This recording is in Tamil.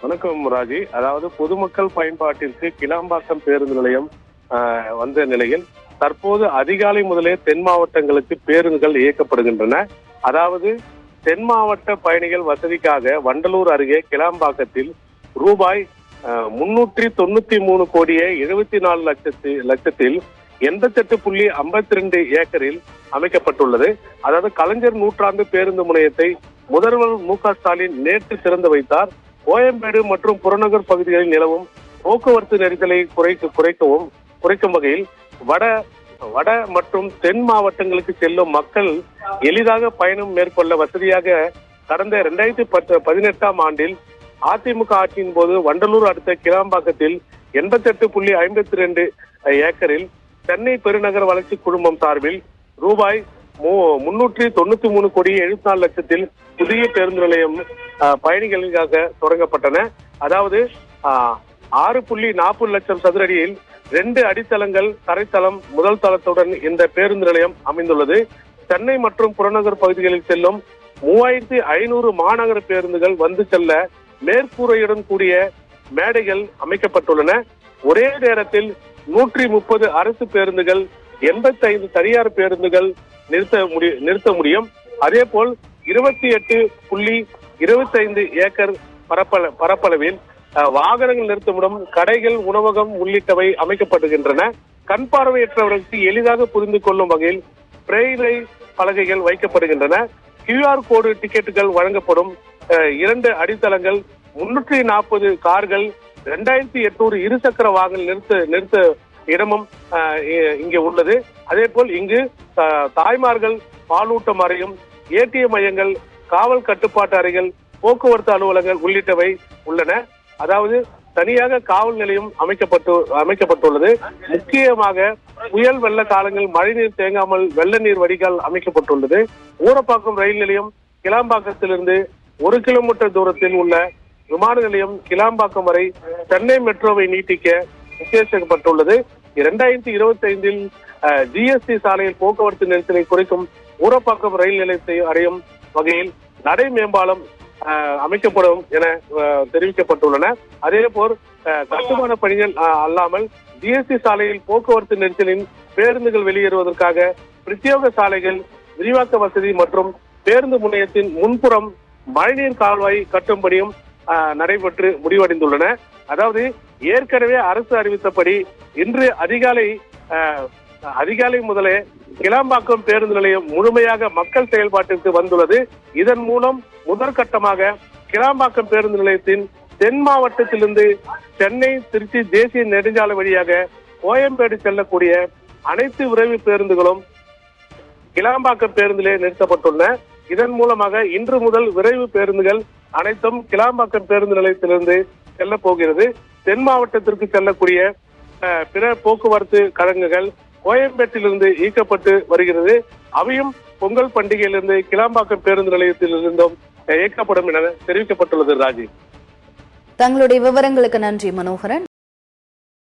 வணக்கம் ராஜி. அதாவது பொதுமக்கள் பயன்பாட்டிற்கு கிளாம்பாக்கம் பேருந்து நிலையம் வந்த நிலையில் தற்போது அதிகாலை முதலே தென் மாவட்டங்களுக்கு பேருந்துகள் இயக்கப்படுகின்றன. அதாவது தென் மாவட்ட பயணிகள் வசதிக்காக வண்டலூர் அருகே கிளாம்பாக்கத்தில் ரூபாய் 393 கோடியே 74 லட்சத்தில் 88.52 ஏக்கரில் அமைக்கப்பட்டுள்ளது. அதாவது கலைஞர் நூற்றாண்டு பேருந்து முனையத்தை முதல்வர் மு.க.ஸ்டாலின் நேற்று திறந்து வைத்தார். கோயம்பேடு மற்றும் புறநகர் பகுதிகளில் நிலவும் போக்குவரத்து நெரிசலை குறைக்கும் வகையில் வட மற்றும் தென் மாவட்டங்களுக்கு செல்லும் மக்கள் எளிதாக பயணம் மேற்கொள்ள வசதியாக கடந்த 2018ஆம் ஆண்டில் அதிமுக ஆட்சியின் போது வண்டலூர் அடுத்த கிளாம்பாக்கத்தில் 88.52 ஏக்கரில் சென்னை பெருநகர வளர்ச்சி குழுமம் சார்பில் ரூபாய் 393 கோடியே 74 லட்சத்தில் புதிய பேருந்து நிலையம் பயணிகளுக்காக தொடங்கப்பட்டன. அதாவது 6.40 லட்சம் சதுர அடியில் 2 அடித்தளங்கள் தரைத்தளம் முதல் தளத்துடன் இந்த பேருந்து நிலையம் அமைந்துள்ளது. சென்னை மற்றும் புறநகர் பகுதிகளில் செல்லும் 3500 மாநகர பேருந்துகள் வந்து செல்ல மேற்கூரையுடன் கூடிய மேடைகள் அமைக்கப்பட்டுள்ளன. ஒரே நேரத்தில் 130 அரசு பேருந்துகள் 85 தனியார் பேருந்துகள் நிறுத்த முடியும். அதே போல் 28.25 ஏக்கர் பரப்பளவில் வாகனங்கள் நிறுத்தமிடம், கடைகள், உணவகம் உள்ளிட்டவை அமைக்கப்படுகின்றன. கண் பார்வையற்றவர்களுக்கு எளிதாக புரிந்து கொள்ளும் வகையில் பிரெய்லை பலகைகள் வைக்கப்படுகின்றன. QR கோடு டிக்கெட்டுகள் வழங்கப்படும். 2 அடித்தளங்கள், 340 கார்கள், 2800 இருசக்கர வாகன நிறுத்த இடமும் இங்கே உள்ளது. அதே போல் இங்கு தாய்மார்கள் பாலூட்டம் அறையும், ATM மையங்கள், காவல் கட்டுப்பாட்டு அறைகள், போக்குவரத்து அலுவலகங்கள் உள்ளிட்டவை உள்ளன. அதாவது தனியாக காவல் நிலையம் அமைக்கப்பட்டுள்ளது. முக்கியமாக புயல் வெள்ள காலங்களில் மழைநீர் தேங்காமல் வெள்ள நீர் வடிகால் அமைக்கப்பட்டுள்ளது. ஊரப்பாக்கம் ரயில் நிலையம் கிளாம்பாக்கத்திலிருந்து 1 கிலோமீட்டர் தூரத்தில் உள்ள விமான நிலையம் கிளாம்பாக்கம் வரை சென்னை மெட்ரோவை நீட்டிக்க உத்தேசிக்கப்பட்டுள்ளது. 2025இல் GST சாலையில் போக்குவரத்து நெரிசலை குறைக்கும் ஊரப்பாக்கம் ரயில் நிலையத்தை அடையும் வகையில் நடை மேம்பாலம் அமைக்கப்படும் என தெரிவிக்கப்பட்டுள்ளன. அதே போல் கட்டுமான பணிகள் அல்லாமல் GST சாலையில் போக்குவரத்து நெரிசலின் பேருந்துகள் வெளியேறுவதற்காக பிரத்யேக சாலைகள் விரிவாக்க வசதி மற்றும் பேருந்து முனையத்தின் முன்புறம் மழைநீர் கால்வாய் கட்டும்படியும் நடைபெற்று முடிவடைந்துள்ளன. அதாவது ஏற்கனவே அரசு அறிவித்தபடி இன்று அதிகாலை முதலே கிளாம்பாக்கம் பேருந்து நிலையம் முழுமையாக மக்கள் செயல்பாட்டிற்கு வந்துள்ளது. இதன் மூலம் முதற்கட்டமாக கிளாம்பாக்கம் பேருந்து நிலையத்தின் தென் மாவட்டத்திலிருந்து சென்னை, திருச்சி தேசிய நெடுஞ்சாலை வழியாக கோயம்பேடு செல்லக்கூடிய அனைத்து விரைவு பேருந்துகளும் கிளாம்பாக்கம் பேருந்திலே நிறுத்தப்பட்டுள்ளன. இதன் மூலமாக இன்று முதல் விரைவு பேருந்துகள் அனைத்தும் கிளாம்பாக்கம் பேருந்து நிலையத்திலிருந்து செல்ல போகிறது. தென் மாவட்டத்திற்கு செல்லக்கூடிய பிற போக்குவரத்து கழகங்கள் கோயம்பேட்டிலிருந்து இயக்கப்பட்டு வருகிறது. அவையும் பொங்கல் பண்டிகையிலிருந்து கிளாம்பாக்கம் பேருந்து நிலையத்திலிருந்தும் இயக்கப்படும் என தெரிவிக்கப்பட்டுள்ளது. ராஜி, தங்களுடைய விவரங்களுக்கு நன்றி மனோகரன்.